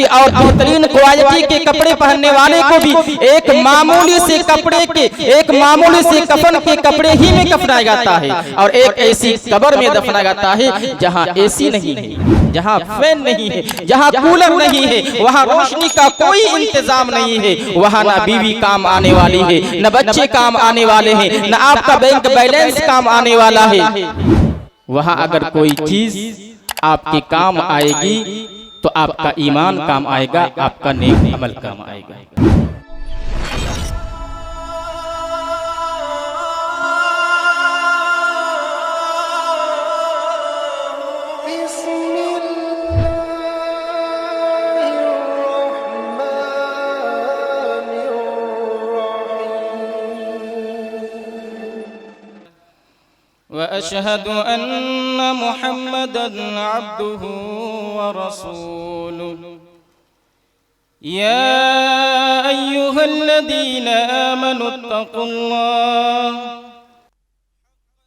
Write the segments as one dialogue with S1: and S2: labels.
S1: अच्छी और बेहतरीन क्वालिटी के कपड़े पहनने वाले को भी एक मामूली से कपड़े के, एक मामूली से कफन के कपड़े ही में कफनाया जाता है, और एक ऐसी कब्र में दफनाया जाता है जहाँ एसी नहीं है, जहाँ फैन नहीं है, जहाँ कूलर नहीं है, वहाँ रोशनी का कोई इंतजाम नहीं है, वहाँ ना बीवी काम आने वाली है, न बच्चे काम आने वाले हैं, न आपका बैंक बैलेंस काम आने वाला है। वहाँ अगर कोई चीज आपके काम आएगी तो आपका ईमान काम आएगा, आपका नेक अमल काम आएगा।
S2: वअशहदु अन्न मुहम्मदन अब्दुहु व रसूलुहु या अय्युहल्लज़ीना आमनु इत्तक़ुल्लाह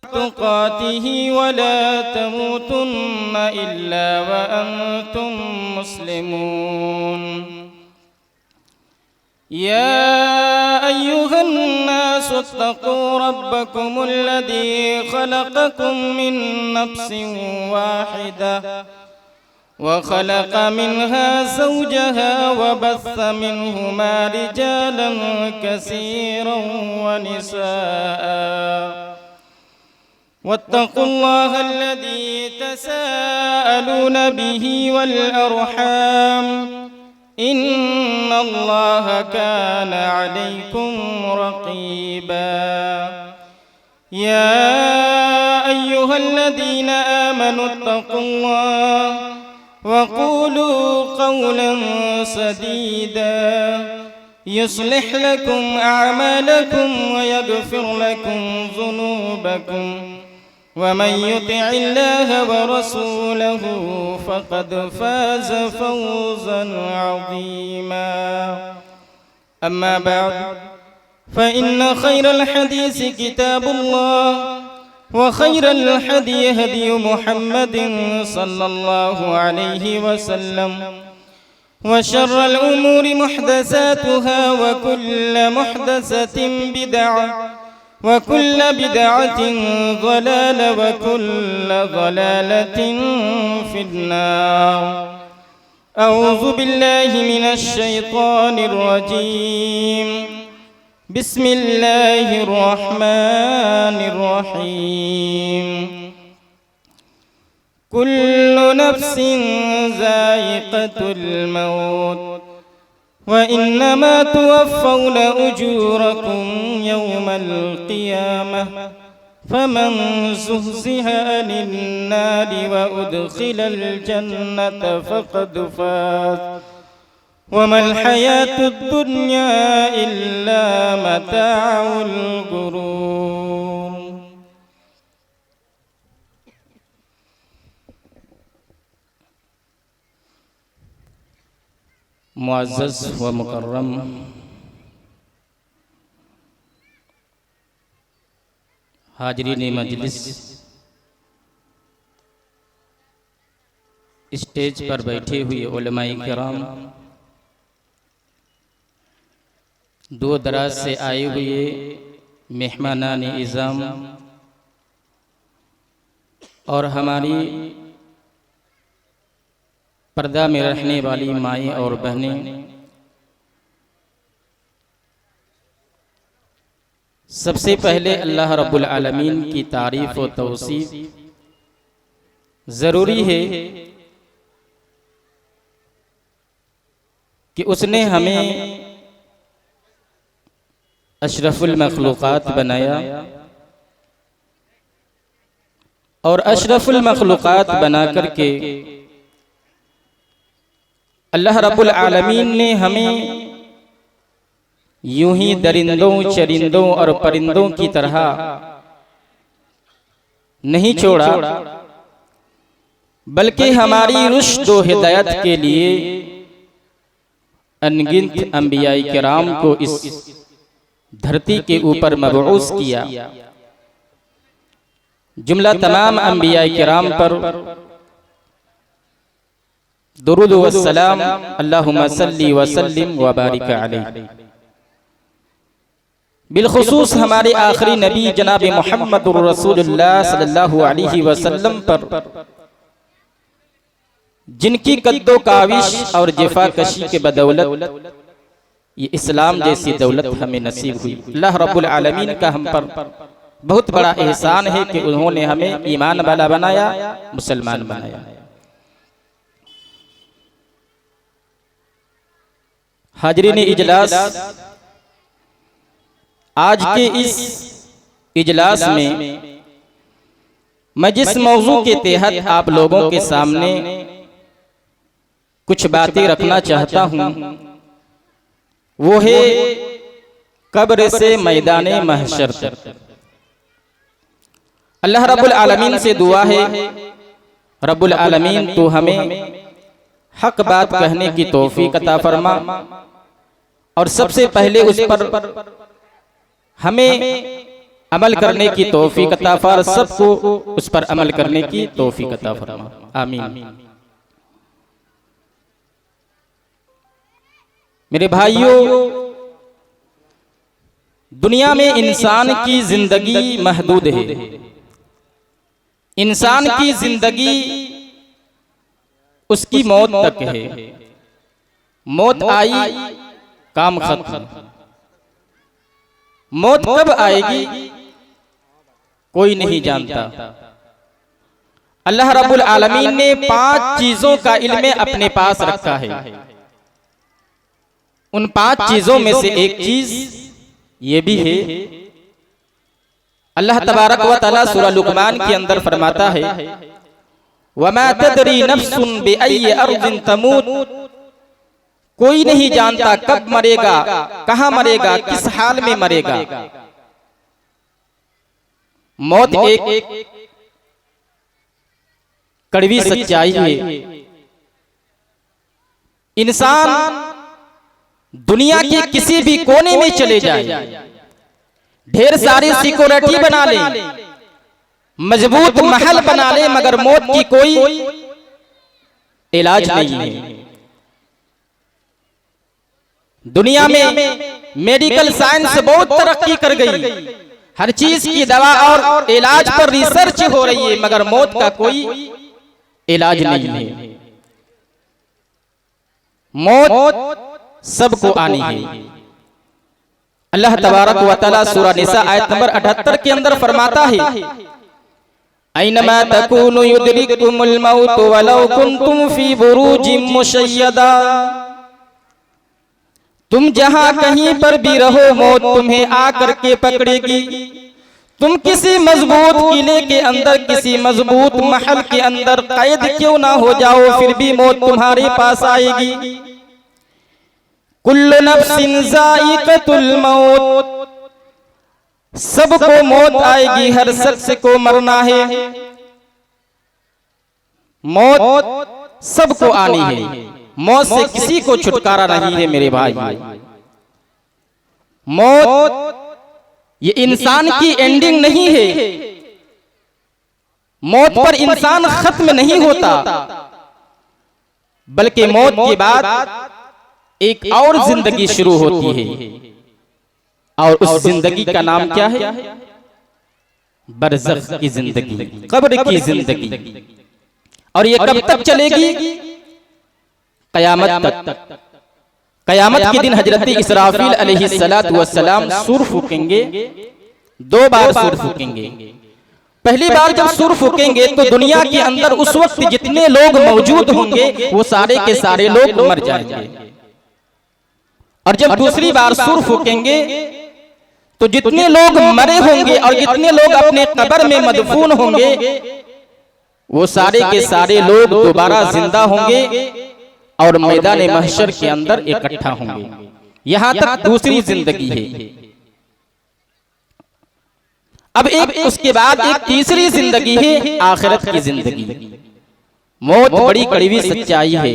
S2: तुक़ातिही व ला तमूतुन्न इल्ला व अंतुम मुस्लिमून। या अय्युहन्नास इत्तक़ू रब्बकुमुल्लज़ी ख़लक़कुम मिन नफ्सिन वाहिदा व ख़लक़ मिन्हा ज़ौजहा व बस्स मिन्हुमा रिजालन कसीरन व निसाअ वत्तक़ुल्लाह अल्लज़ी तसाअलून बिही वल अर्हाम इन्नल्लाह कान अलैकुम रक़ीबा। या अय्युहल्लज़ीना आमनु इत्तक़ुल्लाह वक़ूलू क़ौलन सदीदा युस्लिह लकुम अअमालकुम व यग़फ़िर लकुम ज़ुनूबकुम वमन युतिइल्लाह व रसूलहु फ़क़द फ़ाज़ फ़ौज़न अज़ीमा। अम्मा बअद फ़इन्न ख़ैरल हदीस किताबुल्लाह व ख़ैरल हदी हदी मुहम्मदिन सल्लल्लाहु अलैहि वसल्लम व शर्रल उमूरि मुहदसातुहा व कुल्ल मुहदसतिन बिदअह व कुल्ल बिदअतिन ज़लालह व कुल्ल ज़लालतिन फिन्नार। अऊज़ु बिल्लाहि मिनश शैतानिर रजीम। बिस्मिल्लाहिर रहमानिर रहीम। कुल्लु नफ्सिन ज़ाइक़तुल मौत व इन्नमा तुवफ़्फ़ौना उजूरकुम यौमल क़ियामह फमन ज़ुहज़िहा अनिन नारि व उद्ख़िलल जन्नत फ़क़द फ़ाज़ वमल हयातुद दुन्या इल्ला मताउल गुरूर।
S1: मुअज़्ज़ज़ व मुकर्रम हाज़रीन मजलिस, स्टेज पर बैठे हुए उलमाए किराम, दूर दराज से आए हुए मेहमानान इज़ाम और हमारी पर्दा में रहने वाली माएँ और बहनें, सबसे पहले अल्लाह रब्बुल आलमीन की तारीफ़ और तौसीफ़ ज़रूरी है कि उसने हमें अशरफुल मखलूक़ात बनाया और अशरफुल मखलूक़ात बना करके अल्लाह रब्बुल आलमीन ने हमें यूं ही दरिंदों, चरिंदों और परिंदों की तरह नहीं छोड़ा, बल्कि हमारी रुश्द व हिदायत के लिए अनगिनत अंबियाए किराम को इस धरती के ऊपर मबऊस किया। जुमला तमाम अंबियाए किराम पर दुरूद व सलाम अल्लाहुम्मा सल्ली व सल्लिम व बारिक अलैहि। बिलखुसूस हमारे आखिरी नबी जनाब मुहम्मदुर रसूलुल्लाह सल्लल्लाहु अलैहि वसल्लम पर जिनकी कद्दो काविश और जिफा कशी के बदौलत ये इस्लाम जैसी दौलत हमें नसीब हुई। अल्लाह रब्बुल आलमीन का हम पर बहुत बड़ा एहसान है कि उन्होंने हमें ईमान वाला बनाया, मुसलमान बनाया। हाजरीन इजलास, आज के इस इजलास में मैं जिस मौजू के तहत आप लोगों के सामने कुछ बातें रखना चाहता हूं वो है कब्र से मैदाने महशर तक। अल्लाह रब्बुल आलमीन से दुआ है, रब्बुल आलमीन तो हमें हक बात कहने की तौफीक अता फरमा और सबसे पहले उस पर हमें अमल करने की तौफीक अता फरमा, सबको उस पर अमल करने की तौफीक अता फरमा, आमीन। मेरे भाइयों, दुनिया में इंसान की जिंदगी महदूद है। इंसान की जिंदगी उसकी मौत तक है। मौत आई, काम खत्म। मौत कब आएगी कोई नहीं जानता। अल्लाह रब्बुल आलमीन ने 5 चीजों का इल्म अपने पास रखा है। उन 5 चीजों में से एक चीज ये भी है, अल्लाह तबारक व तआला सूरह लुक़मान के अंदर फरमाता है, वमा तदरी नफ्सुन बिअय्यि अर्दिन तमूत। कोई नहीं जानता कब मरेगा, कहां मरेगा, किस हाल में मरेगा। मौत एक कड़वी सच्चाई है। इंसान दुनिया के किसी भी कोने में चले जाए, ढेर सारी सिक्योरिटी बना ले, मजबूत महल बना ले, मगर मौत की कोई इलाज नहीं है। दुनिया में मेडिकल साइंस बहुत तरक्की कर गई, हर चीज की दवा और इलाज पर रिसर्च हो रही है, मगर मौत का कोई इलाज नहीं है। मौत सबको आनी है। अल्लाह तबारक व तआला सूरह निसा आयत नंबर 78 के अंदर फरमाता है, ऐनमा तकूनु युदरिकुमुल मौत वलौ कुंतुम फी बुरूजिम मुशय्यदा। तुम जहां कहीं पर भी रहो, मौत तुम्हें आकर के पकड़ेगी। तुम किसी मजबूत किले के अंदर, किसी मजबूत महल के अंदर कैद क्यों ना हो जाओ, फिर भी मौत तुम्हारे पास आएगी। कुल्लु नफ्सिन ज़ाइक़तुल मौत। सबको मौत आएगी, हर शख्स को मरना है। मौत सबको आनी है। मौत से किसी को छुटकारा नहीं है मेरे भाई। मौत ये इंसान की एंडिंग नहीं है। मौत पर इंसान खत्म नहीं होता, बल्कि मौत के बाद एक और जिंदगी शुरू होती है। और उस जिंदगी का नाम क्या है? बरज़ख की जिंदगी, कब्र की जिंदगी। और ये कब तक चलेगी? कयामत तक। कयामत के दिन हजरत इसराफील अलैहिस्सलातु वस्सलाम सूर फूकेंगे। 2 बार सूर फूकेंगे। पहली बार जब सूर फूकेंगे तो दुनिया के अंदर उस वक्त जितने लोग मौजूद होंगे वो सारे के सारे लोग मर जाएंगे। और जब दूसरी बार सूर फूकेंगे तो जितने लोग मरे होंगे और जितने लोग अपने कब्र में मदफून होंगे वो सारे के सारे लोग दोबारा जिंदा होंगे और मैदान महशर के अंदर इकट्ठा होंगे। यहां तक दूसरी जिंदगी है। अब एक उसके बाद एक तीसरी जिंदगी है, आखिरत की जिंदगी। मौत बड़ी कड़वी सच्चाई है।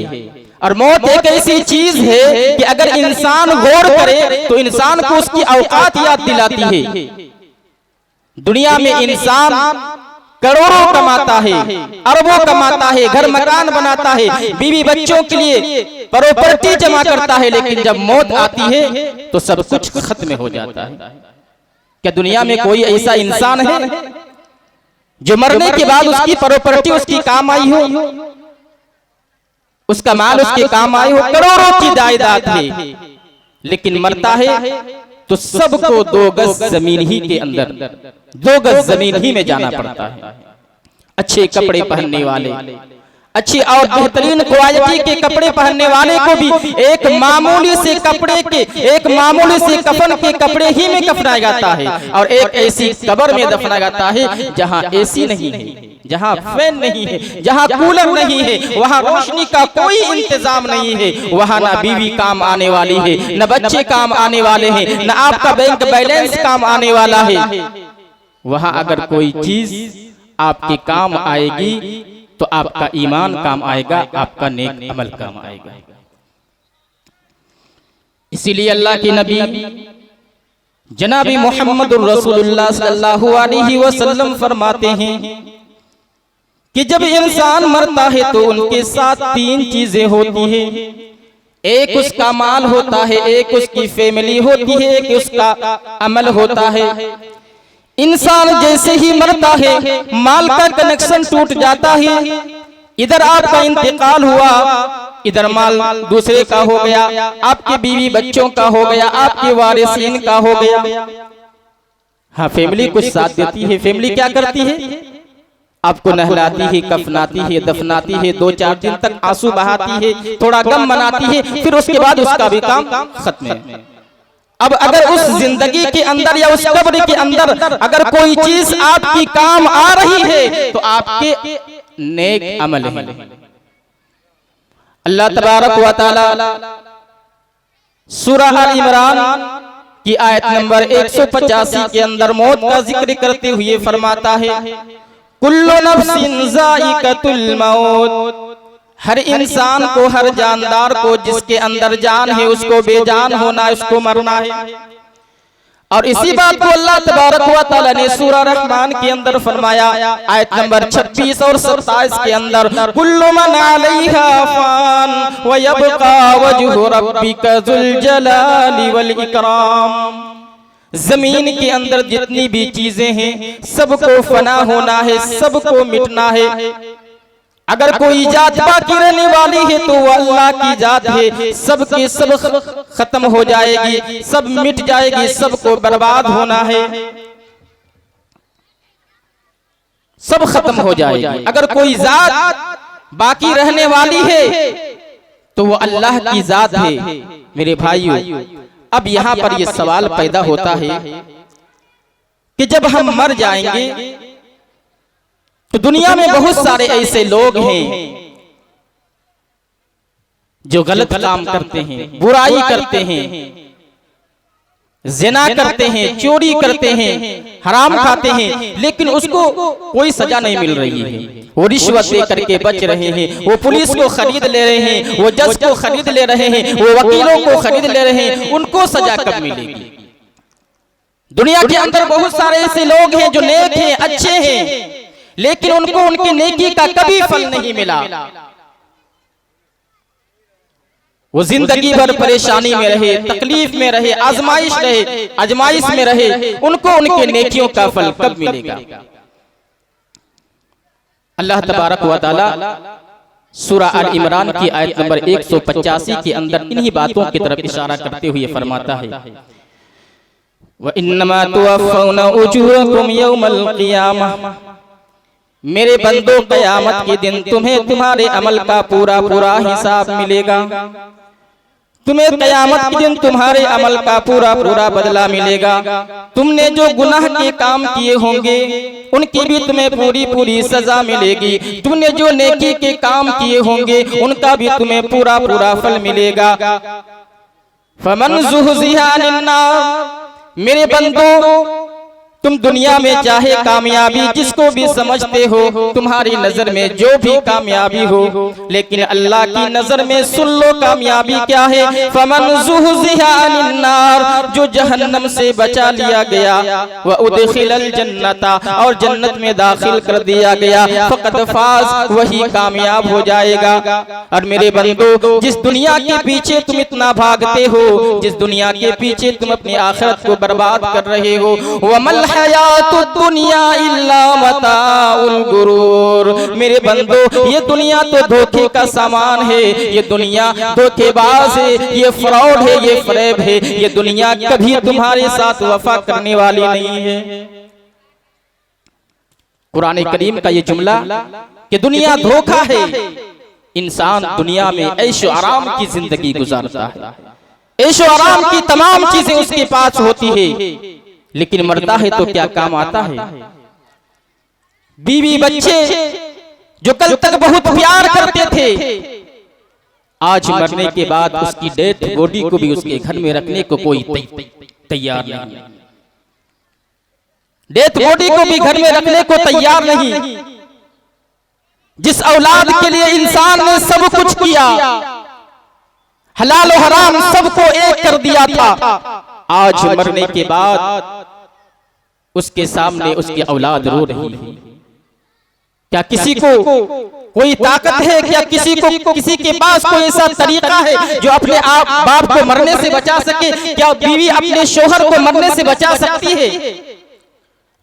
S1: और मौत एक ऐसी चीज है कि अगर इंसान गौर करे तो इंसान को उसकी औकात याद दिलाती है। दुनिया में इंसान करोड़ों कमाता है, अरबों कमाता है, घर मकान बनाता है, बीवी बच्चों के लिए प्रॉपर्टी जमा करता है, लेकिन जब मौत आती है तो सब कुछ खत्म हो जाता है। क्या दुनिया में कोई ऐसा इंसान है जो मरने के बाद उसकी प्रॉपर्टी उसकी काम आई हो, उसका माल उसके काम आई हो? करोड़ों की जायदाद है, लेकिन मरता है तो सबको 2 गज जमीन ही के अंदर, 2 गज जमीन ही में जाना पड़ता है। अच्छे कपड़े पहनने वाले, अच्छी और बेहतरीन क्वालिटी के कपड़े पहनने वाले को भी एक मामूली से कपड़े के, एक मामूली से कफन के कपड़े ही में कफनाया जाता है, और एक ऐसी कब्र में दफनाया जाता है जहां एसी नहीं है, जहां फैन नहीं है, जहां कूलर नहीं है, वहां रोशनी का कोई इंतजाम नहीं है, वहां ना बीवी काम आने वाली है, न बच्चे काम आने वाले हैं, न आपका बैंक बैलेंस काम आने वाला है। वहां अगर कोई चीज आपके काम आएगी तो आपका ईमान काम आएगा, आपका नेक अमल काम आएगा। इसीलिए अल्लाह के नबी जनाबी मोहम्मदुर रसूलुल्लाह सल्लल्लाहु अलैहि वसल्लम फरमाते हैं कि जब इंसान मरता है तो उनके साथ 3 चीजें होती हैं। एक उसका माल होता है, एक उसकी फैमिली होती है, एक उसका अमल होता है। इंसान जैसे ही मरता है माल का कनेक्शन टूट जाता है, इधर आपका इंतकाल हुआ, इधर माल दूसरे का हो गया, आपके बीवी बच्चों का हो गया, आपके वारिसीन का हो गया। हाँ, फैमिली कुछ साथ देती है। फैमिली क्या करती है? आपको नहलाती है, कफनाती है, दफनाती है, 2-4 दिन तक आंसू बहाती है, थोड़ा गम मनाती है, फिर उसके बाद उसका भी काम खत्म है। अब अगर उस जिंदगी के अंदर या उस कब्र के अंदर अगर कोई चीज आपकी काम आ रही है तो आपके नेक अमल है। अल्लाह तबारक व तआला सूरह इमरान की आयत नंबर 185 के अंदर मौत का जिक्र करते हुए फरमाता है, कुल्लु नफ्सिन ज़ाइक़तुल मौत, हर इंसान को, हर जानदार को जिसके अंदर जान है उसको बेजान होना, उसको मरना है। और इसी बात को अल्लाह तबारक व तआला ने सूरह रहमान के अंदर फरमाया, आयत नंबर 26 और 27 के अंदर, कुल्लु मन अलैहा फान व यबका वजहु रब्बिका ज़ुल जलाली वल इकराम। जमीन के अंदर जितनी भी चीजें हैं सबको फना होना है, सबको मिटना है। अगर कोई जात बाकी रहने वाली है तो वो अल्लाह की जात है, सब के सब खत्म हो जाएगी, सब मिट जाएगी, सबको बर्बाद होना है, सब खत्म हो जाएगी। अगर कोई जात बाकी रहने वाली है तो वो अल्लाह की जात है। मेरे भाइयों, अब यहाँ पर ये सवाल पैदा होता है कि जब हम मर जाएंगे तो दुनिया में बहुत सारे ऐसे लोग हैं जो गलत काम करते हैं, बुराई करते हैं, ज़िना करते हैं, चोरी करते हैं, हराम खाते हैं, लेकिन उसको कोई सजा नहीं मिल रही है। वो रिश्वत दे करके बच रहे हैं, वो पुलिस को खरीद ले रहे हैं, वो जज को खरीद ले रहे हैं, वो वकीलों को खरीद ले रहे हैं, उनको सजा कब मिलेगी? दुनिया के अंदर बहुत सारे ऐसे लोग हैं जो नेक हैं, अच्छे हैं, लेकिन उनको उनकी नेकी का कभी फल नहीं मिला। वो जिंदगी भर परेशानी में रहे, तकलीफ में रहे, आजमाइश में रहे, उनको उनके नेकियों का फल कब मिलेगा? अल्लाह तबारक व तआला सूरह अल इमरान की आयत नंबर 185 के अंदर इन्हीं बातों की तरफ इशारा करते हुए फरमाता है, व इन्नमा तुवफ़्फ़ौना उजूरकुम यौमल क़ियामह, मेरे बंदो क़यामत के दिन तुम्हें तुम्हारे अमल का पूरा पूरा हिसाब मिलेगा। तुम्हें क़यामत के दिन तुम्हारे अमल का पूरा पूरा बदला मिलेगा। तुमने जो गुनाह के काम किए होंगे उनकी भी तुम्हें पूरी पूरी सजा मिलेगी। तुमने जो नेकी के काम किए होंगे उनका भी तुम्हें पूरा पूरा फल मिलेगा। फमन ज़ुहज़िहा अनिन्नार, मेरे बंदो तुम दुनिया में चाहे कामयाबी जिसको भी समझते हो, तुम्हारी नजर में जो भी कामयाबी हो, लेकिन अल्लाह की नजर में सुन लो कामयाबी क्या है। फमन ज़ुहज़िहा अनिन नार, जो जहन्नम से बचा लिया गया, व उदखिलल जन्नता, और जन्नत में दाखिल कर दिया गया, फ़क़द फ़ाज़, वही कामयाब हो जाएगा। और मेरे बंदो, जिस दुनिया के पीछे तुम इतना भागते हो, जिस दुनिया के पीछे तुम अपनी आखिरत को बर्बाद कर रहे हो, वमल हयातुद दुनिया इल्ला मताउल गुरूर, मेरे बंदो ये दुनिया तो धोखे का सामान है, ये दुनिया धोखेबाज है, ये फ्रॉड है, ये फरेब है, ये दुनिया कभी तुम्हारे साथ वफा करने वाली नहीं है। कुरान करीम का ये जुमला कि दुनिया धोखा है, इंसान दुनिया में ऐशो आराम की जिंदगी गुजारता है, ऐशो आराम की तमाम चीजें उसके पास होती है, लेकिन मरता है तो क्या काम आता है। बीवी बच्चे जो कल तक बहुत प्यार करते थे, आज मरने के बाद उसकी डेथ बॉडी को भी उसके घर में रखने को कोई तैयार नहीं, डेथ बॉडी को भी घर में रखने को तैयार नहीं। जिस औलाद के लिए इंसान ने सब कुछ किया, हलाल और हराम सबको एक कर दिया था, आज मरने के बाद उसके सामने उसकी औलाद रो रही है। क्या किसी को कोई ताकत है? क्या किसी के पास कोई ऐसा तरीका है जो अपने आप बाप को मरने से बचा सके? क्या बीवी अपने शोहर को मरने से बचा सकती है?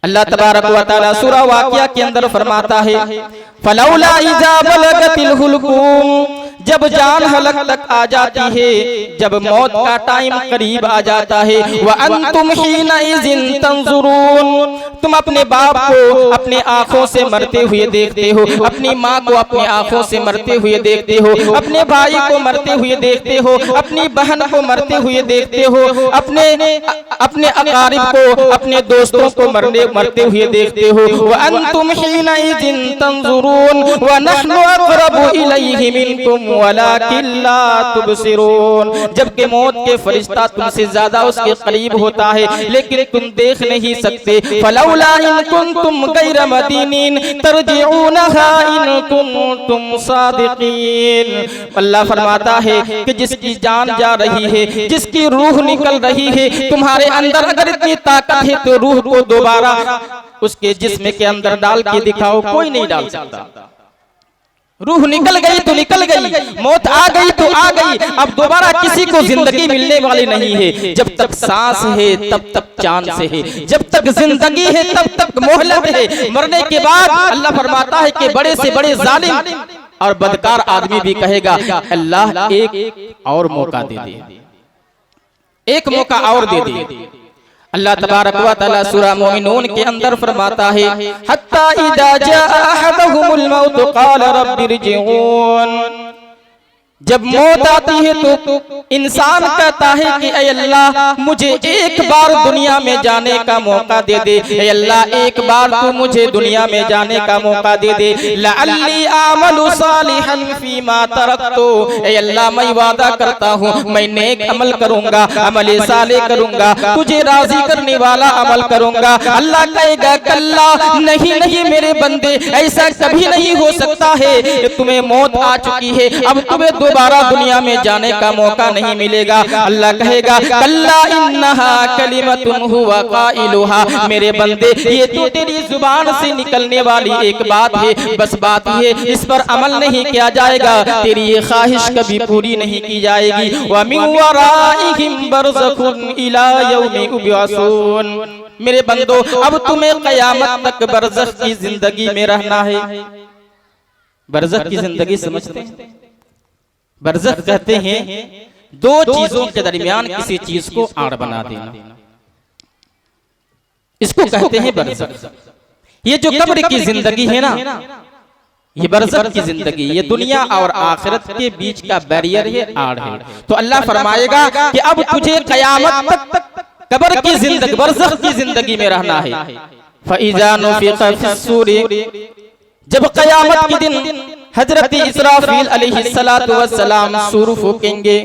S1: अल्लाह तबारक व तआला सूरा वाक़िया के अंदर फरमाता है, फलौला इज़ा बलगतिल हुलूम, जब जान हलक तक आ जाती है, जब मौत का टाइम करीब आ जाता है, व अंतुम हीना इज़िन तंजुरून, तुम अपने बाप को अपने आंखों से मरते हुए देखते हो, अपनी माँ को अपने आंखों से मरते हुए देखते हो, अपने भाई को मरते हुए देखते हो, अपनी बहन को मरते हुए देखते हो, अपने अकारिब को, अपने दोस्तों को मरते हुए देखते हो। व अंतुम हीना इज़िन तंजुरून व नहनु अक़रबु इलैहि मिनकुम वलाकिन ला तुबसिरून, जबकि मौत के फरिश्ता तुमसे ज्यादा उसके करीब होता है, लेकिन तुम देख नहीं सकते। फलौला इन कुंतुम गैर मदीनीन तरजिऊनहा इन कुंतुम सादिकीन, अल्लाह फरमाता है कि जिसकी जान जा रही है, जिसकी रूह निकल रही है, तुम्हारे अंदर अगर इतनी ताकत है तो रूह को दोबारा उसके जिस्म के अंदर डाल के दिखाओ, कोई नहीं डाल सकता। रूह निकल गई तो निकल गई, मौत आ गई तो आ गई, अब दोबारा किसी को जिंदगी मिलने वाली नहीं है। जब तक सांस है तब तक चांद से है, जब तक जिंदगी है तब तक मोहलत है। मरने के बाद अल्लाह फरमाता है कि बड़े से बड़े जालिम और बदकार आदमी भी कहेगा, अल्लाह एक और मौका दे दे, एक मौका और दे दे। अल्लाह तबारक व तआला सूरा मोमिनून के अंदर फरमाता है, हत्ता इज़ा जाअ अहदहुमुल मौत क़ाल रब्बिरजिऊन, जब मौत आती है तो इंसान कहता है कि ऐ अल्लाह मुझे एक बार दुनिया में जाने का मौका दे दे, ऐ अल्लाह एक बार तू मुझे दुनिया में जाने का मौका दे दे। लअल्ली आमलु सालिहन फीमा तरक्तु, ऐ अल्लाह मैं वादा करता हूँ मैं नेक अमल करूंगा, अमल सालेह करूंगा, तुझे राजी करने वाला अमल करूंगा। अल्लाह कहेगा कल्ला, नहीं नहीं मेरे बंदे, ऐसा कभी नहीं हो सकता है, तुम्हें मौत आ चुकी है, अब तुम्हें दोबारा दुनिया में जाने का मौका नहीं मिलेगा। अल्लाह कहेगा कल्ला इन्नहा कलिमतुन हुवा काइलुहा, मेरे बंदे ये तो तेरी जुबान से निकलने वाली एक बात है, बस बात है, इस पर अमल नहीं किया जाएगा, तेरी ये ख्वाहिश कभी पूरी नहीं की जाएगी। व मिन वराइहिम बरज़खुन इला यौमि युबअसून, मेरे बंदो अब तुम्हें क़यामत तक बरज़ख की जिंदगी में रहना है। बरज़ख की जिंदगी समझते हैं? बरज़ख कहते हैं दो चीजों के दरमियान किसी चीज को आड़ बना देना, इसको कहते हैं बरज़ख। ये जो कब्र की जिंदगी है ना, ये बरज़ख की जिंदगी, ये दुनिया और आखिरत के बीच का बैरियर है, आड़ है। तो अल्लाह फरमाएगा कि अब तुझे क़यामत तक कब्र की जिंदगी, बरज़ख की जिंदगी में रहना है। फ़इज़ा नुफ़िख़ फ़िस्सूरी, जब क़यामत के दिन हजरत इसराफील अलैहिस्सलातु वस्सलाम सूर फूकेंगे,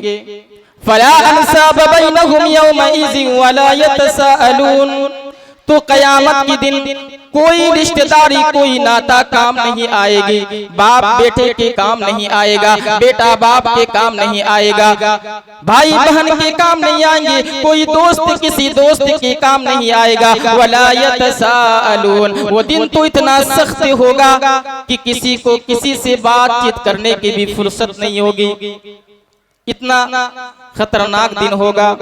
S1: फला अंसाब बैनहुम यौमइज़िन वला यतसाअलून, तो कयामत के दिन कोई रिश्तेदारी, कोई नाता काम नहीं आएगी। बाप बेटे के काम नहीं आएगा, बेटा बाप के काम नहीं आएगा, भाई बहन के काम नहीं आएंगे, कोई दोस्त किसी दोस्त के काम नहीं आएगा। वला यतसाअलून, वो दिन तो इतना सख्त होगा कि किसी को किसी से बातचीत करने की भी फुर्सत नहीं होगी। इतना खतरनाक दिन होगा,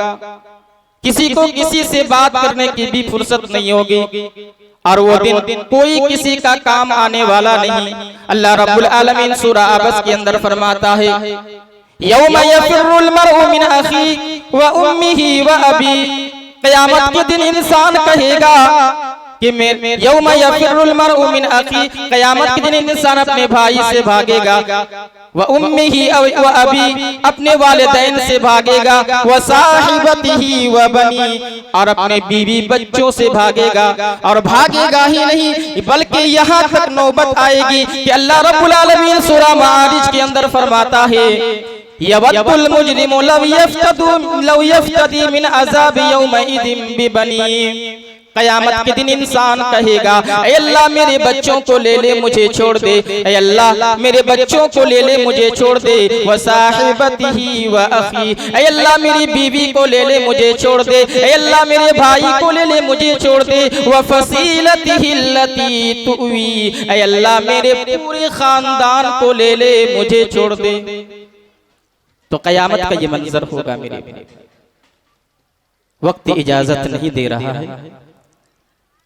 S1: किसी को किसी से बात करने की भी फुर्सत नहीं होगी। और वो दिन कोई किसी का काम आने वाला नहीं। अल्लाह रब्बुल आलमीन सूरा अबस के अंदर फरमाता है, यौम यफिरुल मरउ मिन अखी व उम्मिही व अबी, क़यामत के दिन इंसान कहेगा कि मैं यौम यफिरुल मरउ मिन अखी, क़यामत के दिन इंसान अपने भाई से भागेगा, व उम्मिही व अबी, अपने वालिदैन से भागेगा, व साहिबतिही व बनी, और अपने बीवी बच्चों से भागेगा। और भागेगा ही नहीं बल्कि यहाँ तक नौबत आएगी कि अल्लाह रब्बुल आलमीन सूरा मारिज के अंदर फरमाता है, यवद्दुल मुजरिमु लव यफ्तदी मिन अज़ाब यौमइदिन बिबनी। कयामत के दिन इंसान कहेगा, ऐ अल्लाह मेरे बच्चों को ले ले, मुझे छोड़ दे, ऐ अल्लाह मेरे बच्चों को ले ले, मुझे छोड़ दे, व साहिबतिही व अखी, ऐ अल्लाह मेरी बीवी को ले ले, मुझे छोड़ दे, ऐ अल्लाह मेरे भाई को ले ले, मुझे छोड़ दे, व फसीलतिही लती तुवी, ऐ अल्लाह मेरे पूरे खानदान को ले ले, मुझे छोड़ दे। तो कयामत का ये मंजर होगा मेरे। वक्त इजाजत नहीं दे रहा है,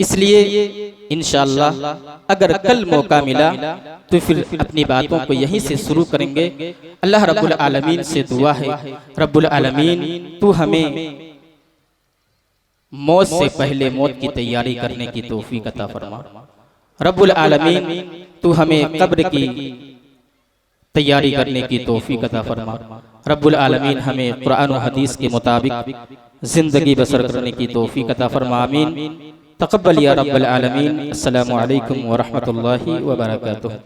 S1: इसलिए इंशाअल्लाह अगर कल मौका मिला तो फिर अपनी बातों को यहीं से शुरू करेंगे। अल्लाह रब्बुल आलमीन से दुआ है, रब्बुल आलमीन तू हमें मौत से पहले मौत की तैयारी करने की तौफीक अता फरमा। रब्बुल आलमीन तू हमें कब्र की तैयारी करने की तौफीक अता फरमा। रब्बुल आलमीन हमें कुरान और हदीस के मुताबिक जिंदगी बसर करने की तौफीक अता फरमा। आमीन। तक़ब्बल या रब्बल आलमीन। अस्सलामु अलैकुम व रहमतुल्लाहि व बरकातुहू।